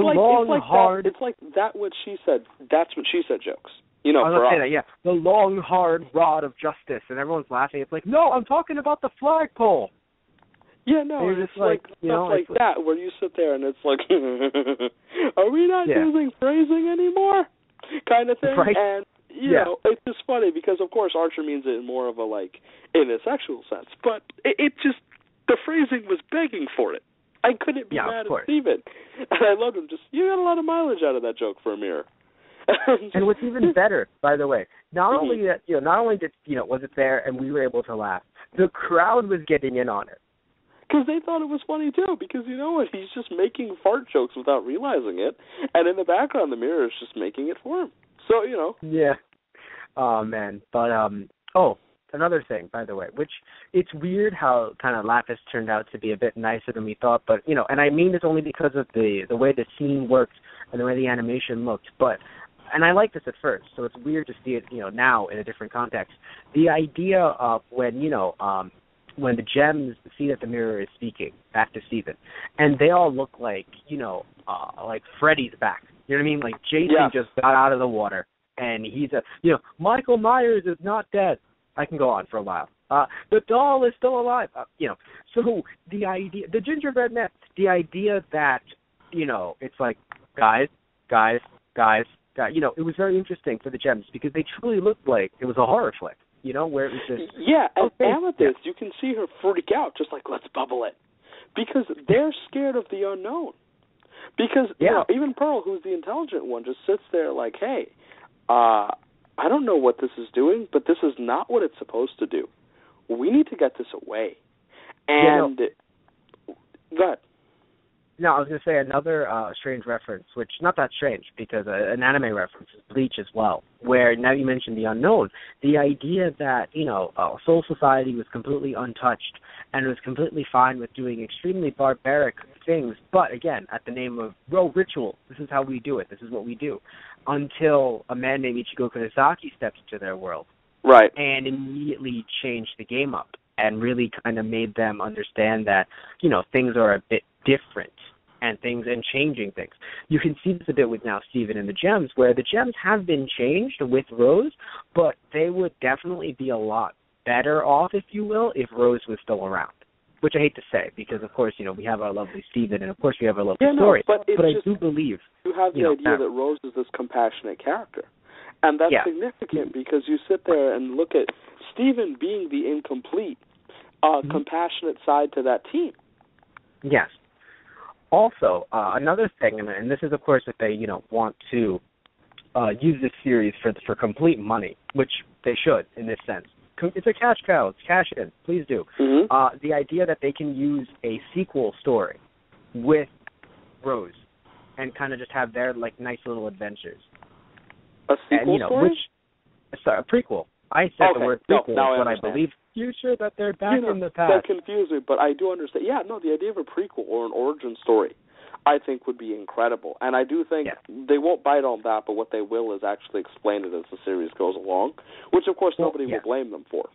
like that what she said, that's what she said jokes. I was saying that, yeah. The long, hard rod of justice, and everyone's laughing. It's like, no, I'm talking about the flagpole. Yeah, no, it's like stuff like that where you sit there and it's like, are we not using phrasing anymore? Kind of thing. Right. And, it's just funny because, of course, Archer means it in more of a, in a sexual sense. But it just, the phrasing was begging for it. I couldn't be mad at Steven. And I loved him. You got a lot of mileage out of that joke for a mirror. And what's even better, by the way, not only did was it there and we were able to laugh, the crowd was getting in on it. Because they thought it was funny too. Because you know what, he's just making fart jokes without realizing it, and in the background, the mirror is just making it for him. So Yeah. Oh man, but another thing, by the way, which it's weird how kind of Lapis turned out to be a bit nicer than we thought, but and I mean this only because of the way the scene worked and the way the animation looked, but. And I liked this at first, so it's weird to see it, now in a different context. The idea of when the gems see that the mirror is speaking back to Steven, and they all look like, like Freddy's back. You know what I mean? Like Jason just got out of the water, and he's Michael Myers is not dead. I can go on for a while. The doll is still alive. So the idea, the gingerbread man, the idea that, it's like, guys. It was very interesting for the gems because they truly looked like it was a horror flick, where it was just... Yeah, and Amethyst, you can see her freak out, just like, let's bubble it. Because they're scared of the unknown. Because, even Pearl, who's the intelligent one, just sits there like, hey, I don't know what this is doing, but this is not what it's supposed to do. We need to get this away. And go ahead. No, I was going to say another strange reference, which not that strange because an anime reference is Bleach as well, where now you mentioned the unknown. The idea that, Soul Society was completely untouched and was completely fine with doing extremely barbaric things, but again, at the name of, ritual, this is how we do it, this is what we do, until a man named Ichigo Kurosaki steps into their world. Right. And immediately changed the game up and really kind of made them understand that, things are a bit different and changing things. You can see this a bit with now Steven and the Gems, where the Gems have been changed with Rose, but they would definitely be a lot better off, if you will, if Rose was still around. Which I hate to say, because of course, we have our lovely Steven, and of course we have our lovely story. But I do believe you have the idea that Rose is this compassionate character. And that's significant because you sit there and look at Steven being the incomplete, compassionate side to that team. Yes. Also, another thing, and this is, of course, if they, want to use this series for complete money, which they should in this sense. It's a cash cow. It's cash in. Please do. Mm-hmm. The idea that they can use a sequel story with Rose and kind of just have their, nice little adventures. A sequel story? A prequel. I said the word prequel, but I believe future that they're back in the past. That confused me, but I do understand. Yeah, no, the idea of a prequel or an origin story, I think, would be incredible. And I do think they won't bite on that, but what they will is actually explain it as the series goes along, which, of course, nobody will blame them for.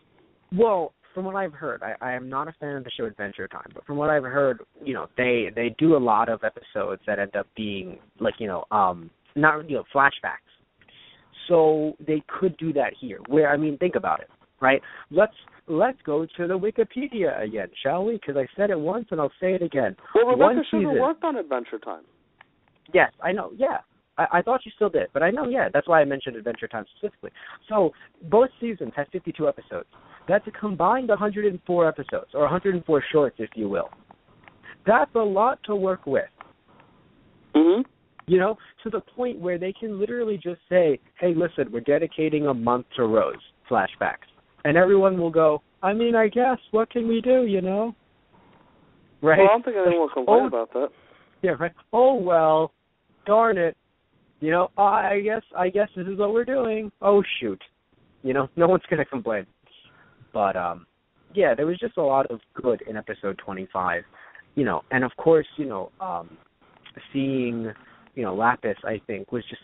Well, from what I've heard, I am not a fan of the show Adventure Time, but from what I've heard, they do a lot of episodes that end up being, not, flashbacks. So they could do that here. Where, think about it, right? Let's go to the Wikipedia again, shall we? Because I said it once and I'll say it again. Well, Rebecca Sugar worked on Adventure Time. Yes, I know, yeah. I thought you still did, but I know, that's why I mentioned Adventure Time specifically. So both seasons have 52 episodes. That's a combined 104 episodes, or 104 shorts, if you will. That's a lot to work with. Mm-hmm. To the point where they can literally just say, hey, listen, we're dedicating a month to Rose, flashbacks. And everyone will go, I guess, what can we do, Right? Well, I don't think anyone will complain about that. Yeah, right. Oh, well, darn it. I guess this is what we're doing. Oh, shoot. No one's going to complain. But, there was just a lot of good in episode 25. And of course, seeing... Lapis, I think, was just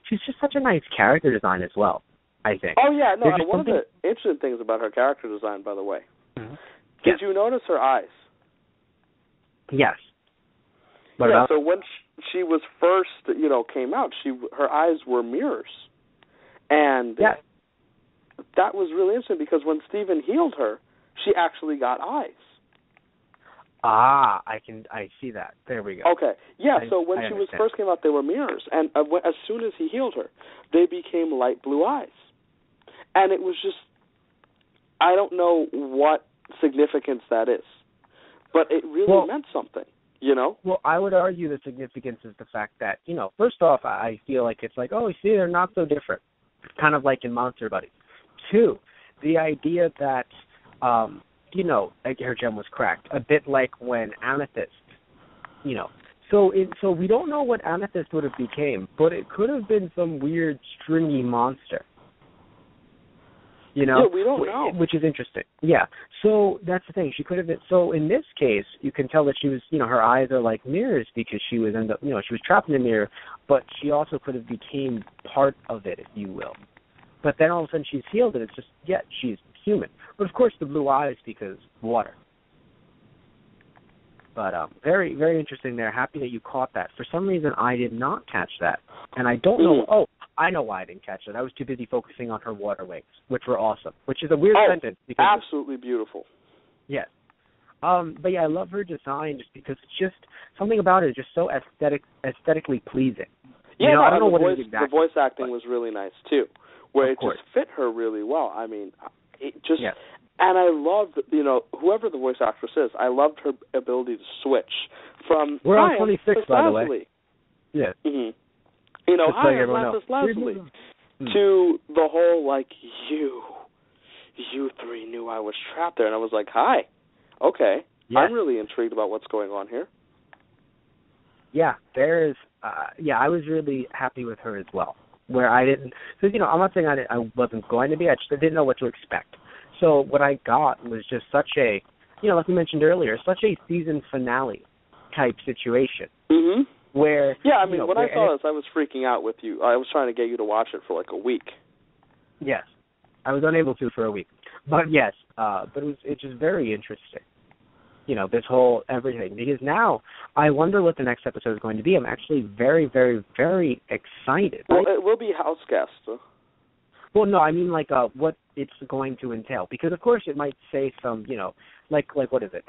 she's just such a nice character design as well, I think. Oh, yeah, no, and one of the interesting things about her character design, by the way, did you notice her eyes? Yes. So when she was first, came out, her eyes were mirrors. And that was really interesting because when Steven healed her, she actually got eyes. I see that. There we go. Okay. Yeah, so when she first came out, they were mirrors. And as soon as he healed her, they became light blue eyes. And it was just, I don't know what significance that is. But it really meant something, Well, I would argue the significance is the fact that, first off, I feel like it's like, oh, see, they're not so different. Kind of like in Monster Buddies. 2, the idea that, her gem was cracked, a bit like when Amethyst, So we don't know what Amethyst would have became, but it could have been some weird stringy monster. Yeah, we don't know. Which is interesting. Yeah. So that's the thing. She could have been. So in this case, you can tell that she was, her eyes are like mirrors because she was she was trapped in a mirror, but she also could have became part of it, if you will. But then all of a sudden she's healed, and it's just, she's human. But of course the blue eyes because water. But very, very interesting there. Happy that you caught that. For some reason, I did not catch that. And I don't know. Oh, I know why I didn't catch it. I was too busy focusing on her water wings, which were awesome, which is a weird sentence. Because absolutely beautiful. Yes. But yeah, I love her design just because it's just something about it is just so aesthetically pleasing. Yeah, I don't know what the voice acting was really nice, too, where it just fit her really well. I mean, it just... Yes. And I loved, whoever the voice actress is, I loved her ability to switch from We're on 26, by the way. Yeah. Mm-hmm. Hi, I'm Lapis Lazuli. to the whole, like, you three knew I was trapped there. And I was like, hi, okay, yes. I'm really intrigued about what's going on here. Yeah, I was really happy with her as well, where I didn't, because, I'm not saying I wasn't going to be, I just didn't know what to expect. So what I got was just such a, like we mentioned earlier, such a season finale type situation. Mm-hmm. Where, yeah, I mean, when I saw this, I was freaking out with you. I was trying to get you to watch it for like a week. Yes. I was unable to for a week. But yes, but it's just very interesting. This whole everything. Because now I wonder what the next episode is going to be. I'm actually very, very, very excited. Well, it will be house guest. Well, no, I mean like what it's going to entail. Because of course it might say some, like what is it?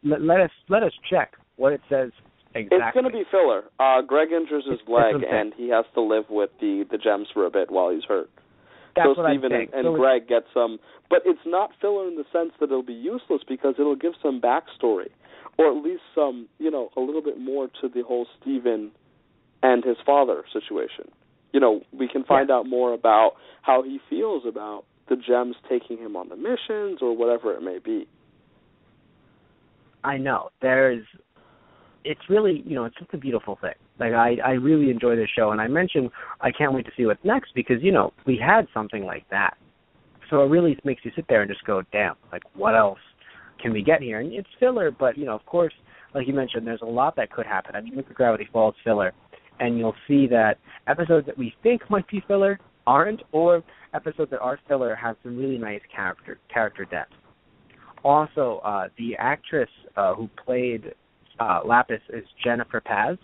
Let us check what it says exactly. It's going to be filler. Greg injures his leg and he has to live with the gems for a bit while he's hurt. That's so what Steven I'm saying. and Greg get some, but it's not filler in the sense that it'll be useless because it'll give some backstory, or at least some, a little bit more to the whole Steven and his father situation. We can find out more about how he feels about the gems taking him on the missions or whatever it may be. I know. It's really, it's just a beautiful thing. Like, I really enjoy this show, and I mentioned I can't wait to see what's next because, we had something like that. So it really makes you sit there and just go, damn, like, what else can we get here? And it's filler, but, of course, like you mentioned, there's a lot that could happen. I mean, look at Gravity Falls filler, and you'll see that episodes that we think might be filler aren't, or episodes that are filler have some really nice character depth. Also, the actress who played Lapis is Jennifer Paz,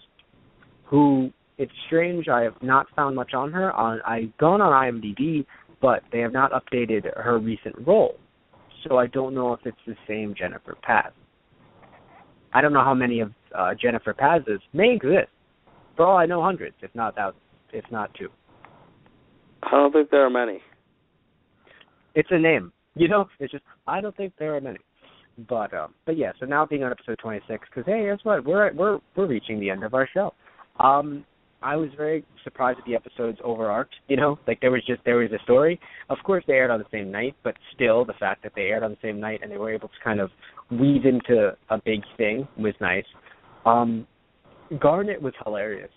who, it's strange, I have not found much on her. I've gone on IMDb, but they have not updated her recent role. So I don't know if it's the same Jennifer Paz. I don't know how many of Jennifer Paz's may exist. For all I know, hundreds, if not thousands, if not two. I don't think there are many. It's a name. It's just, I don't think there are many. But yeah, so now being on episode 26, because hey, guess what? We're reaching the end of our show. I was very surprised that the episodes overarched. Like there was a story. Of course, they aired on the same night, but still, the fact that they aired on the same night and they were able to kind of weave into a big thing was nice. Garnet was hilarious.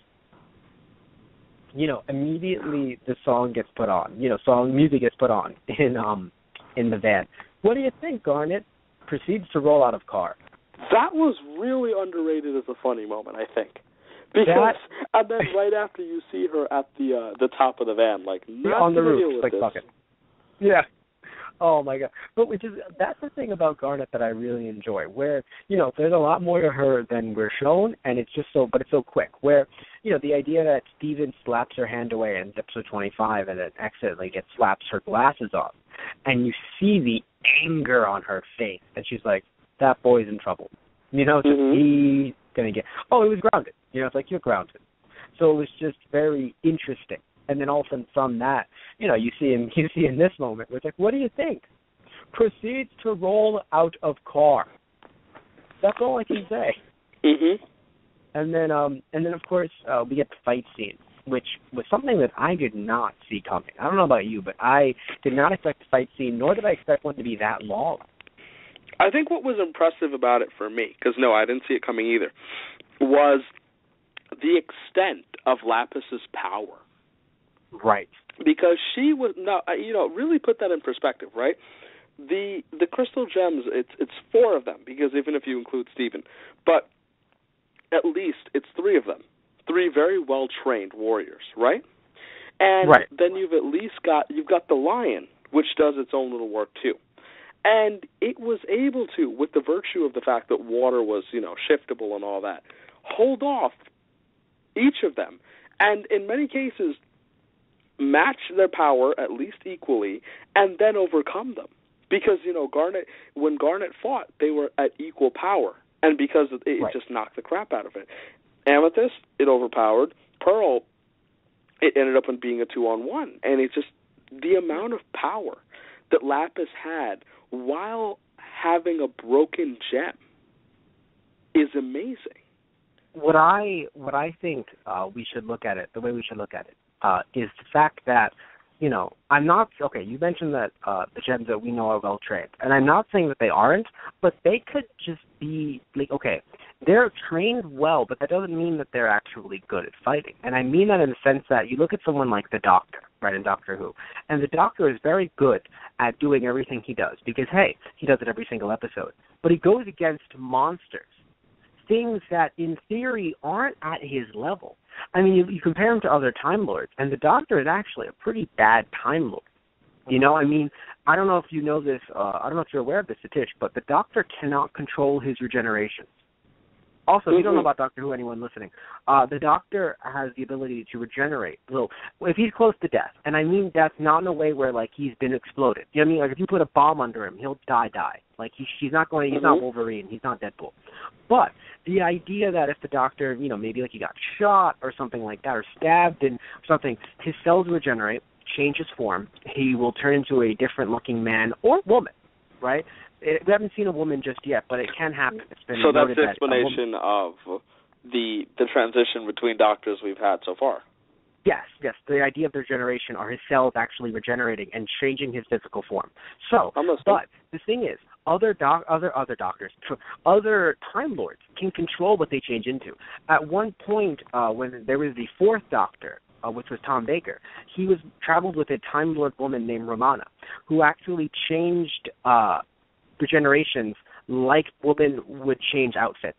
Immediately the song gets put on. Music gets put on in the van. What do you think, Garnet? Proceeds to roll out of car. That was really underrated as a funny moment, I think. Because and then right after you see her at the top of the van, like not on the roof, like this. bucket. Yeah. Oh my God. But that's the thing about Garnet that I really enjoy, where there's a lot more to her than we're shown, and it's just but it's so quick. Where the idea that Steven slaps her hand away in episode 25, and then accidentally slaps her glasses off, and you see the anger on her face, and she's like, "That boy's in trouble." He's gonna get. Oh, he was grounded. It's like, you're grounded. So it was just very interesting. And then all of a sudden from that, you see in this moment, it's like, what do you think? Proceeds to roll out of car. That's all I can say. Mm-hmm. And then of course we get the fight scene, which was something that I did not see coming. I don't know about you, but I did not expect the fight scene, nor did I expect one to be that long. I think what was impressive about it for me, because no, I didn't see it coming either, was the extent of Lapis's power. Right. Because she was really put that in perspective, right? The crystal gems, it's 4 of them, because even if you include Steven, but at least it's 3 of them, 3 very well trained warriors, right? And then you've got the lion, which does its own little work too. And it was able to, with the virtue of the fact that water was, shiftable and all that, hold off each of them, and in many cases match their power at least equally, and then overcome them. Because, when Garnet fought, they were at equal power, and because it just knocked the crap out of it. Amethyst, it overpowered. Pearl, it ended up being a 2-on-1, and it's just the amount of power that Lapis had while having a broken gem is amazing. What I think we should look at it, the way we should look at it, is the fact that I'm not, okay, you mentioned that the gems that we know are well trained, and I'm not saying that they aren't, but they could just be, like, okay, they're trained well, but that doesn't mean that they're actually good at fighting. And I mean that in the sense that you look at someone like the Doctor, right, in Doctor Who, and the Doctor is very good at doing everything he does, because, hey, he does it every single episode. But he goes against monsters, things that, in theory, aren't at his level. I mean, you compare him to other Time Lords, and the Doctor is actually a pretty bad Time Lord. I mean, I don't know if you know this, I don't know if you're aware of this, Satish, but the Doctor cannot control his regeneration. Also, if you don't know about Doctor Who, anyone listening, the Doctor has the ability to regenerate. So if he's close to death, and I mean death not in a way where, like, he's been exploded. You know what I mean? Like, if you put a bomb under him, he'll die. Like, he's not Wolverine, he's not Deadpool. But the idea that if the Doctor, maybe like he got shot or something like that, or stabbed and something, his cells regenerate, change his form, he will turn into a different-looking man or woman, right? We haven't seen a woman just yet, but it can happen. It's been so that's the explanation of the transition between Doctors we've had so far. Yes. The idea of their generation are his cells actually regenerating and changing his physical form. So, but the thing is, other Doctors, other Time Lords can control what they change into. At one point, when there was the fourth Doctor, which was Tom Baker, he traveled with a Time Lord woman named Romana, who actually changed regenerations like women would change outfits.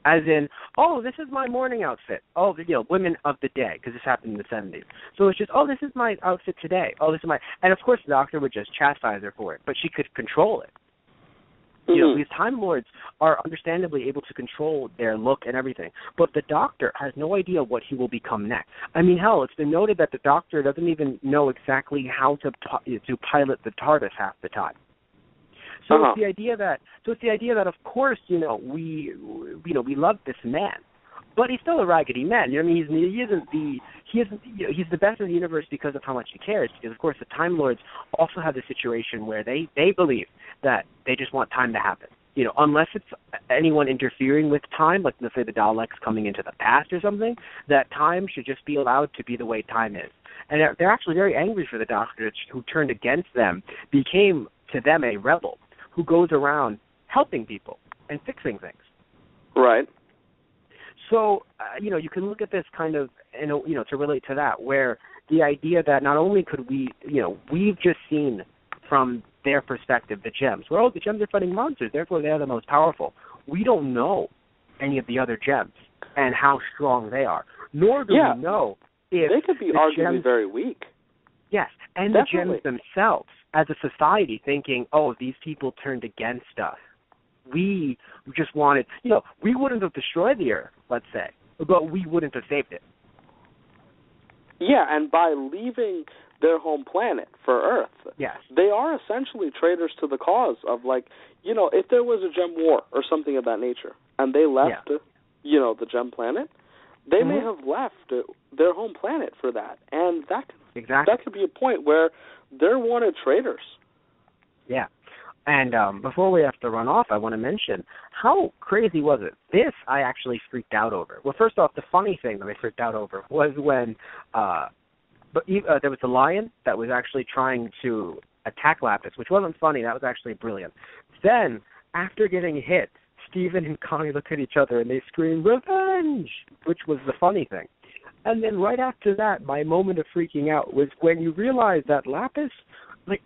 As in, oh, this is my morning outfit. Oh, women of the day, because this happened in the 70s. So it's just, oh, this is my outfit today. Oh, this is my... And, of course, the Doctor would just chastise her for it, but she could control it. These Time Lords are understandably able to control their look and everything, but the Doctor has no idea what he will become next. I mean, hell, it's been noted that the Doctor doesn't even know exactly how to pilot the TARDIS half the time. So it's the idea that of course we love this man, but he's still a raggedy man. You know what I mean? He's the best in the universe because of how much he cares. Because of course the Time Lords also have the situation where they believe that they just want time to happen. Unless it's anyone interfering with time, like let's say the Daleks coming into the past or something, that time should just be allowed to be the way time is. And they're actually very angry for the Doctor who turned against them, became to them a rebel who goes around helping people and fixing things. Right. So, you can look at this kind of, to relate to that, where the idea that not only could we, we've just seen from their perspective the gems, where, the gems are fighting monsters, therefore they are the most powerful. We don't know any of the other gems and how strong they are, nor do we know if they could be arguably very weak. Yes, and Definitely. The gems themselves, as a society, thinking, these people turned against us. We just wanted, we wouldn't have destroyed the Earth, let's say, but we wouldn't have saved it. Yeah, and by leaving their home planet for Earth, they are essentially traitors to the cause of, if there was a gem war or something of that nature, and they left, the gem planet, they may have left their home planet for that, and that could be a point where they're wanted traitors. Yeah. And before we have to run off, I want to mention, how crazy was it? This I actually freaked out over. Well, first off, the funny thing that I freaked out over was when there was a lion that was actually trying to attack Lapis, which wasn't funny. That was actually brilliant. Then, after getting hit, Stephen and Connie look at each other and they scream, "Revenge!" which was the funny thing. And then right after that, my moment of freaking out was when you realize that Lapis,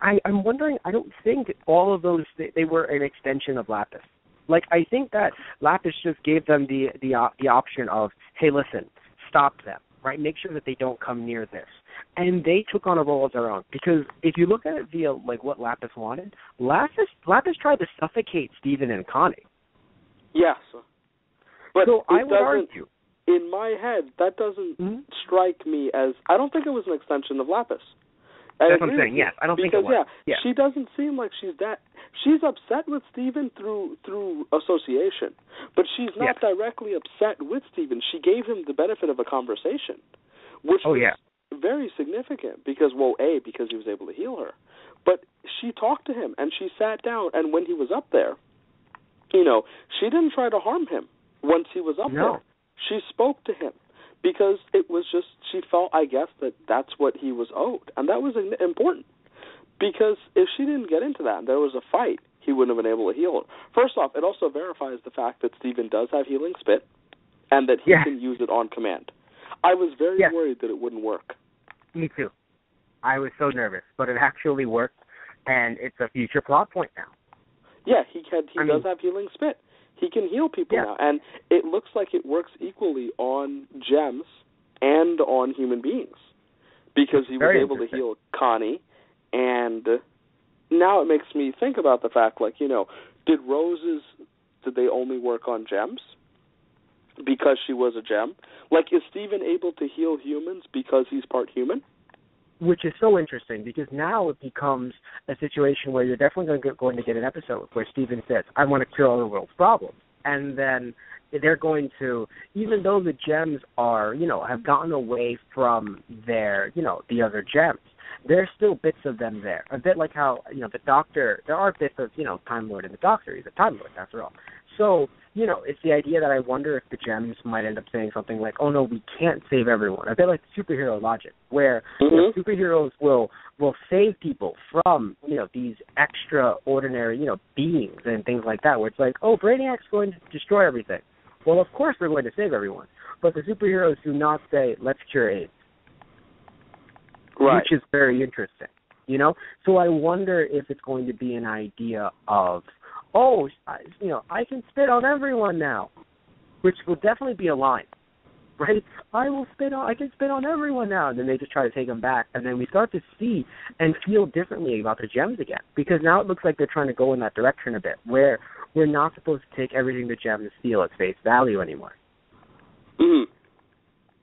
I'm wondering, I don't think all of those, they were an extension of Lapis. I think that Lapis just gave them the option of, hey, listen, stop them, right? Make sure that they don't come near this. And they took on a role of their own. Because if you look at it via, what Lapis wanted, Lapis tried to suffocate Stephen and Connie. Yes. But so I would argue. In my head, that doesn't strike me as, I don't think it was an extension of Lapis. That's what I'm saying, yes. I don't think it was. She doesn't seem like she's upset with Stephen through association, but she's not directly upset with Stephen. She gave him the benefit of a conversation, which was very significant because he was able to heal her. But she talked to him, and she sat down, and when he was up there, she didn't try to harm him once he was up there. She spoke to him because it was just, she felt, I guess, that that's what he was owed. And that was important, because if she didn't get into that and there was a fight, he wouldn't have been able to heal her. First off, it also verifies the fact that Steven does have healing spit and that he can use it on command. I was very worried that it wouldn't work. Me too. I was so nervous, but it actually worked, and it's a future plot point now. Yeah, he does have healing spit. He can heal people now, and it looks like it works equally on gems and on human beings, because he was able to heal Connie, and now it makes me think about the fact, like, did they only work on gems because she was a gem? Like, is Steven able to heal humans because he's part human? Which is so interesting, because now it becomes a situation where you're definitely going to get an episode where Steven says, I want to cure all the world's problems. And then they're going to, even though the gems are, have gotten away from their, the other gems, there's still bits of them there. A bit like how, the Doctor, there are bits of, Time Lord in the Doctor. He's a Time Lord, after all. So, it's the idea that I wonder if the gems might end up saying something like, oh, no, we can't save everyone. A bit like superhero logic, where superheroes will save people from, these extraordinary, beings and things like that, where it's like, oh, Brainiac's going to destroy everything. Well, of course we're going to save everyone. But the superheroes do not say, let's cure AIDS. Right. Which is very interesting, So I wonder if it's going to be an idea of, I can spit on everyone now, which will definitely be a line, right? I can spit on everyone now. And then they just try to take them back. And then we start to see and feel differently about the gems again, because now it looks like they're trying to go in that direction a bit, where we're not supposed to take everything the gems steal at face value anymore. Mm-hmm.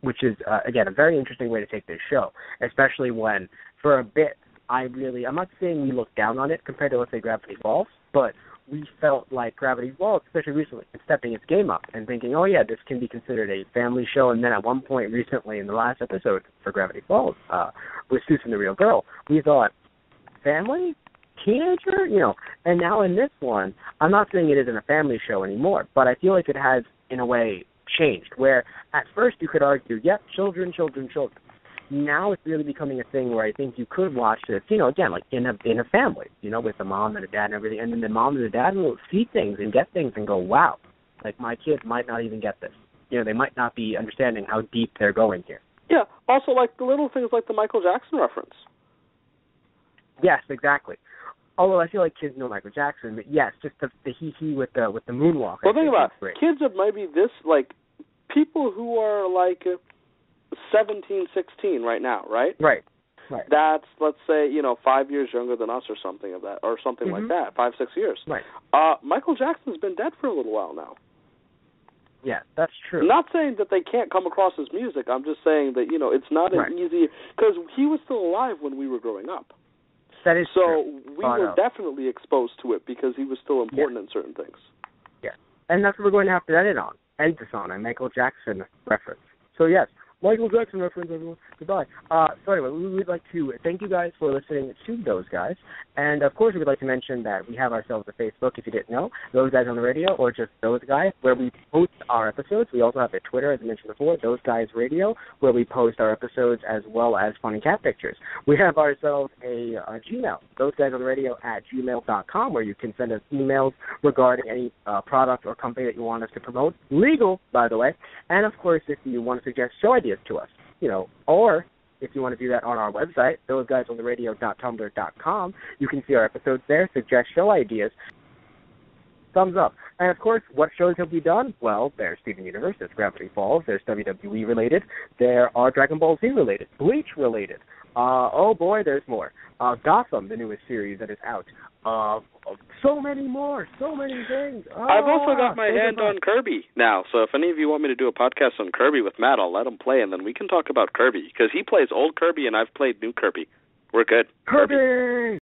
Which is, again, a very interesting way to take this show, especially when, for a bit, I'm not saying we look down on it compared to, let's say, Gravity Falls, but we felt like Gravity Falls, especially recently, stepping its game up and thinking, oh, yeah, this can be considered a family show. And then at one point recently in the last episode for Gravity Falls, with Susan the Real Girl, we thought, family? Teenager? And now in this one, I'm not saying it isn't a family show anymore, but I feel like it has, in a way, changed, where at first you could argue, children. Now it's really becoming a thing where I think you could watch this, again, like in a family, with the mom and the dad and everything, and then the mom and the dad will see things and get things and go, wow, like my kids might not even get this. They might not be understanding how deep they're going here. Yeah, also like the little things like the Michael Jackson reference. Yes, exactly. Although I feel like kids know Michael Jackson, but yes, just the he with the moonwalk. Well, think about it. Kids of maybe this, like, people who are like 17, 16 right now, right? Right. That's, let's say, 5 years younger than us or something of that, or something like that, 5, 6 years. Right. Michael Jackson's been dead for a little while now. Yeah, that's true. I'm not saying that they can't come across his music. I'm just saying that, it's not as easy, because he was still alive when we were growing up. That is true. So we were definitely exposed to it because he was still important in certain things. Yeah, and that's what we're going to have to end this on a Michael Jackson reference. So yes, Michael Jackson reference, everyone. Goodbye. So anyway, we would like to thank you guys for listening to Those Guys. And, of course, we would like to mention that we have ourselves a Facebook, if you didn't know, Those Guys on the Radio, or just Those Guys, where we post our episodes. We also have a Twitter, as I mentioned before, Those Guys Radio, where we post our episodes as well as funny cat pictures. We have ourselves a Gmail, thoseguysontheradio@gmail.com, where you can send us emails regarding any product or company that you want us to promote. Legal, by the way. And, of course, if you want to suggest show ideas to us, or if you want to do that on our website, thoseguysontheradio.tumblr.com, you can see our episodes there, suggest show ideas. Thumbs up. And, of course, what shows have we done? Well, there's Steven Universe, there's Gravity Falls, there's WWE related, there are Dragon Ball Z related, Bleach related. Oh, boy, there's more. Gotham, the newest series that is out. So many more, so many things. I've also got my hand on Kirby now, so if any of you want me to do a podcast on Kirby with Matt, I'll let him play, and then we can talk about Kirby, because he plays old Kirby and I've played new Kirby. We're good. Kirby!